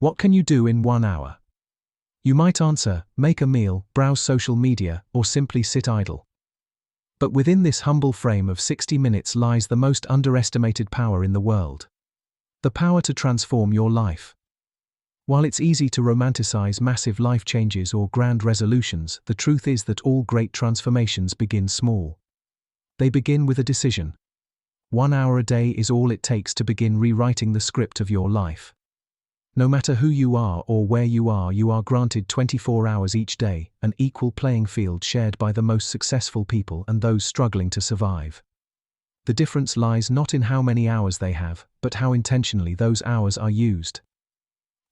What can you do in 1 hour? You might answer, make a meal, browse social media, or simply sit idle. But within this humble frame of 60 minutes lies the most underestimated power in the world. The power to transform your life. While it's easy to romanticize massive life changes or grand resolutions, the truth is that all great transformations begin small. They begin with a decision. 1 hour a day is all it takes to begin rewriting the script of your life. No matter who you are or where you are granted 24 hours each day, an equal playing field shared by the most successful people and those struggling to survive. The difference lies not in how many hours they have, but how intentionally those hours are used.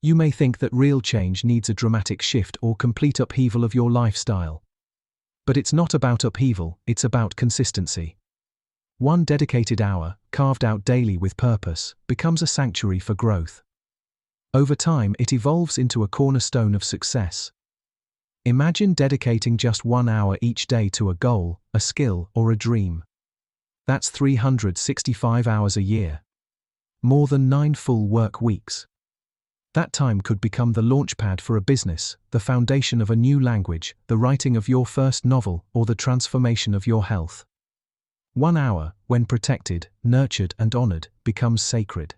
You may think that real change needs a dramatic shift or complete upheaval of your lifestyle. But it's not about upheaval, it's about consistency. One dedicated hour, carved out daily with purpose, becomes a sanctuary for growth. Over time, it evolves into a cornerstone of success. Imagine dedicating just 1 hour each day to a goal, a skill, or a dream. That's 365 hours a year. More than 9 full work weeks. That time could become the launchpad for a business, the foundation of a new language, the writing of your first novel, or the transformation of your health. 1 hour, when protected, nurtured, and honored, becomes sacred.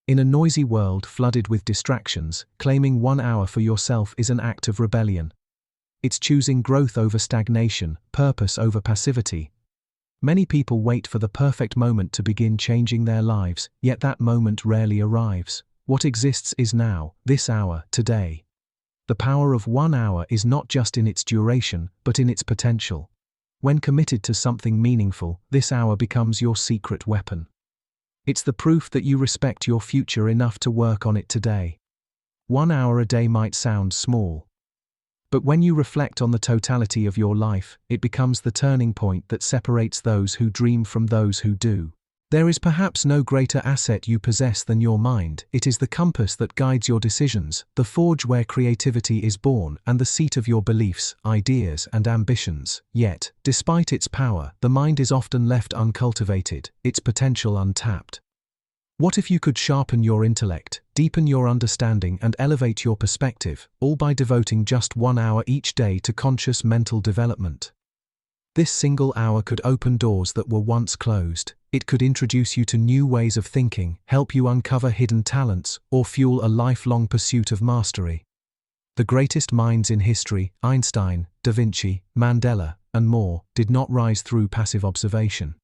In a noisy world flooded with distractions, claiming 1 hour for yourself is an act of rebellion. It's choosing growth over stagnation, purpose over passivity. Many people wait for the perfect moment to begin changing their lives, yet that moment rarely arrives. What exists is now, this hour, today. The power of 1 hour is not just in its duration, but in its potential. When committed to something meaningful, this hour becomes your secret weapon. It's the proof that you respect your future enough to work on it today. 1 hour a day might sound small. But when you reflect on the totality of your life, it becomes the turning point that separates those who dream from those who do. There is perhaps no greater asset you possess than your mind. It is the compass that guides your decisions, the forge where creativity is born, and the seat of your beliefs, ideas, and ambitions. Yet, despite its power, the mind is often left uncultivated, its potential untapped. What if you could sharpen your intellect, deepen your understanding, and elevate your perspective, all by devoting just 1 hour each day to conscious mental development? This single hour could open doors that were once closed. It could introduce you to new ways of thinking, help you uncover hidden talents, or fuel a lifelong pursuit of mastery. The greatest minds in history, Einstein, Da Vinci, Mandela, and more, did not rise through passive observation.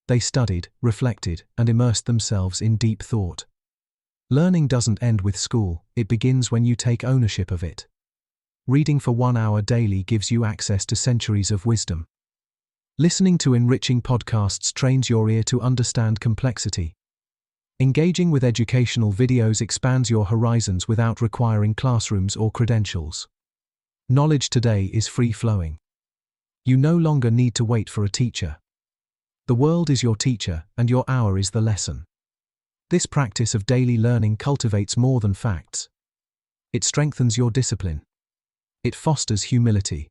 They studied, reflected, and immersed themselves in deep thought. Learning doesn't end with school, it begins when you take ownership of it. Reading for 1 hour daily gives you access to centuries of wisdom. Listening to enriching podcasts trains your ear to understand complexity. Engaging with educational videos expands your horizons without requiring classrooms or credentials. Knowledge today is free-flowing. You no longer need to wait for a teacher. The world is your teacher, and your hour is the lesson. This practice of daily learning cultivates more than facts. It strengthens your discipline. It fosters humility.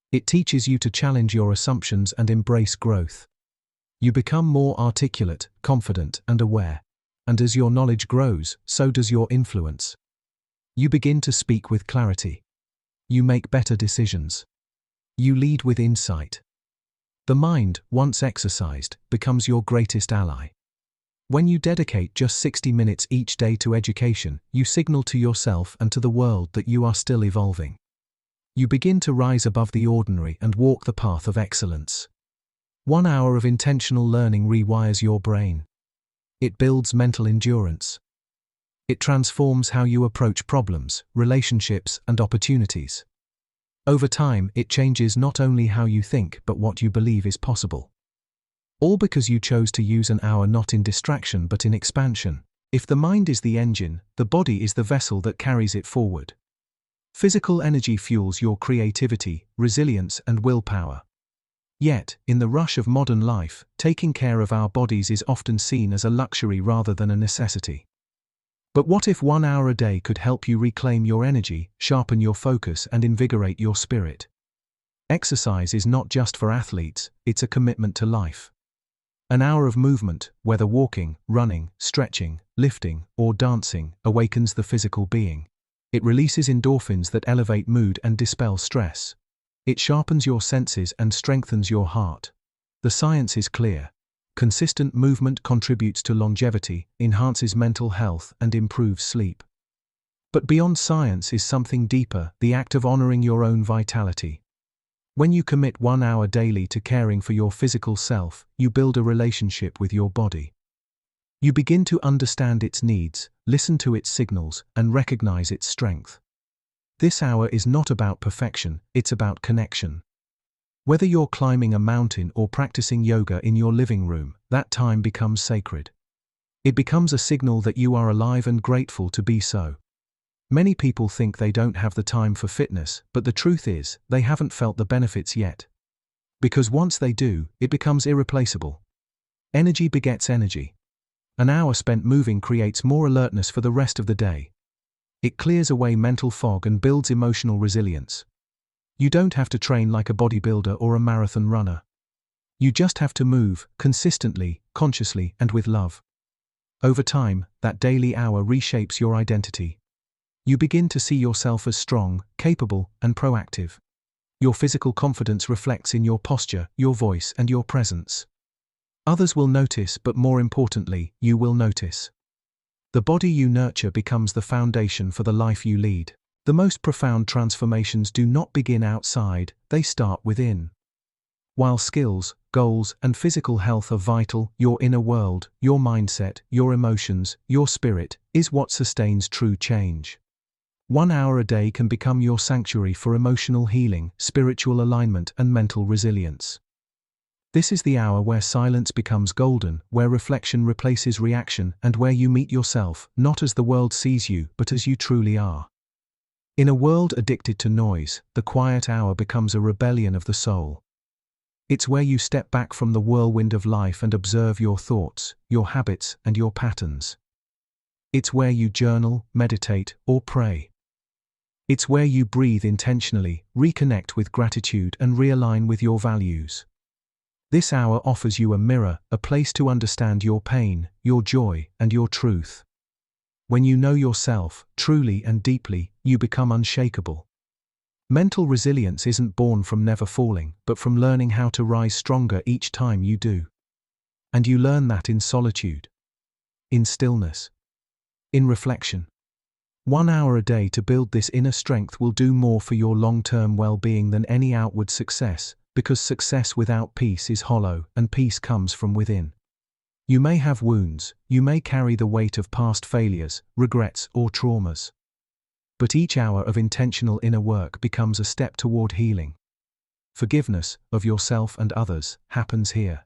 It teaches you to challenge your assumptions and embrace growth. You become more articulate, confident, and aware. And as your knowledge grows, so does your influence. You begin to speak with clarity. You make better decisions. You lead with insight. The mind, once exercised, becomes your greatest ally. When you dedicate just 60 minutes each day to education, you signal to yourself and to the world that you are still evolving. You begin to rise above the ordinary and walk the path of excellence. 1 hour of intentional learning rewires your brain. It builds mental endurance. It transforms how you approach problems, relationships, and opportunities. Over time, it changes not only how you think but what you believe is possible. All because you chose to use an hour not in distraction but in expansion. If the mind is the engine, the body is the vessel that carries it forward. Physical energy fuels your creativity, resilience, and willpower. Yet, in the rush of modern life, taking care of our bodies is often seen as a luxury rather than a necessity. But what if 1 hour a day could help you reclaim your energy, sharpen your focus, and invigorate your spirit? Exercise is not just for athletes, it's a commitment to life. An hour of movement, whether walking, running, stretching, lifting, or dancing, awakens the physical being. It releases endorphins that elevate mood and dispel stress. It sharpens your senses and strengthens your heart. The science is clear. Consistent movement contributes to longevity, enhances mental health, and improves sleep. But beyond science is something deeper, the act of honoring your own vitality. When you commit 1 hour daily to caring for your physical self, you build a relationship with your body. You begin to understand its needs, listen to its signals, and recognize its strength. This hour is not about perfection, it's about connection. Whether you're climbing a mountain or practicing yoga in your living room, that time becomes sacred. It becomes a signal that you are alive and grateful to be so. Many people think they don't have the time for fitness, but the truth is, they haven't felt the benefits yet. Because once they do, it becomes irreplaceable. Energy begets energy. An hour spent moving creates more alertness for the rest of the day. It clears away mental fog and builds emotional resilience. You don't have to train like a bodybuilder or a marathon runner. You just have to move, consistently, consciously, and with love. Over time, that daily hour reshapes your identity. You begin to see yourself as strong, capable, and proactive. Your physical confidence reflects in your posture, your voice, and your presence. Others will notice, but more importantly, you will notice. The body you nurture becomes the foundation for the life you lead. The most profound transformations do not begin outside, they start within. While skills, goals, and physical health are vital, your inner world, your mindset, your emotions, your spirit, is what sustains true change. 1 hour a day can become your sanctuary for emotional healing, spiritual alignment, and mental resilience. This is the hour where silence becomes golden, where reflection replaces reaction, and where you meet yourself, not as the world sees you, but as you truly are. In a world addicted to noise, the quiet hour becomes a rebellion of the soul. It's where you step back from the whirlwind of life and observe your thoughts, your habits, and your patterns. It's where you journal, meditate, or pray. It's where you breathe intentionally, reconnect with gratitude, and realign with your values. This hour offers you a mirror, a place to understand your pain, your joy, and your truth. When you know yourself, truly and deeply, you become unshakable. Mental resilience isn't born from never falling, but from learning how to rise stronger each time you do. And you learn that in solitude, in stillness, in reflection. 1 hour a day to build this inner strength will do more for your long-term well-being than any outward success, because success without peace is hollow, and peace comes from within. You may have wounds, you may carry the weight of past failures, regrets, or traumas. But each hour of intentional inner work becomes a step toward healing. Forgiveness, of yourself and others, happens here.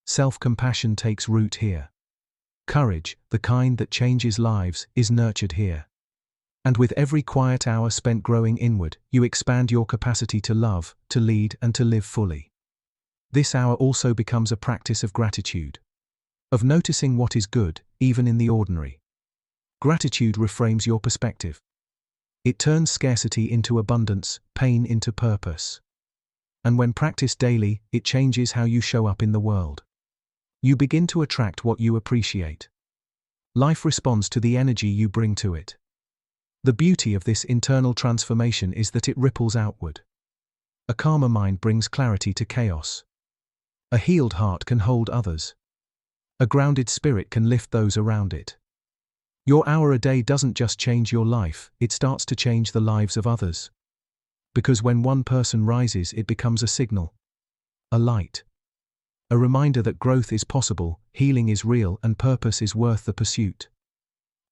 Self-compassion takes root here. Courage, the kind that changes lives, is nurtured here. And with every quiet hour spent growing inward, you expand your capacity to love, to lead, and to live fully. This hour also becomes a practice of gratitude. Of noticing what is good, even in the ordinary. Gratitude reframes your perspective. It turns scarcity into abundance, pain into purpose. And when practiced daily, it changes how you show up in the world. You begin to attract what you appreciate. Life responds to the energy you bring to it. The beauty of this internal transformation is that it ripples outward. A calmer mind brings clarity to chaos. A healed heart can hold others. A grounded spirit can lift those around it. Your hour a day doesn't just change your life, it starts to change the lives of others. Because when one person rises, it becomes a signal. A light. A reminder that growth is possible, healing is real, and purpose is worth the pursuit.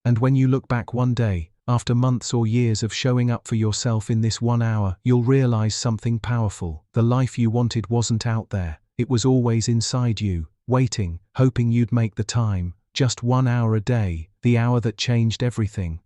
And when you look back one day, after months or years of showing up for yourself in this 1 hour, you'll realize something powerful. The life you wanted wasn't out there, it was always inside you, waiting, hoping you'd make the time. Just 1 hour a day, the hour that changed everything.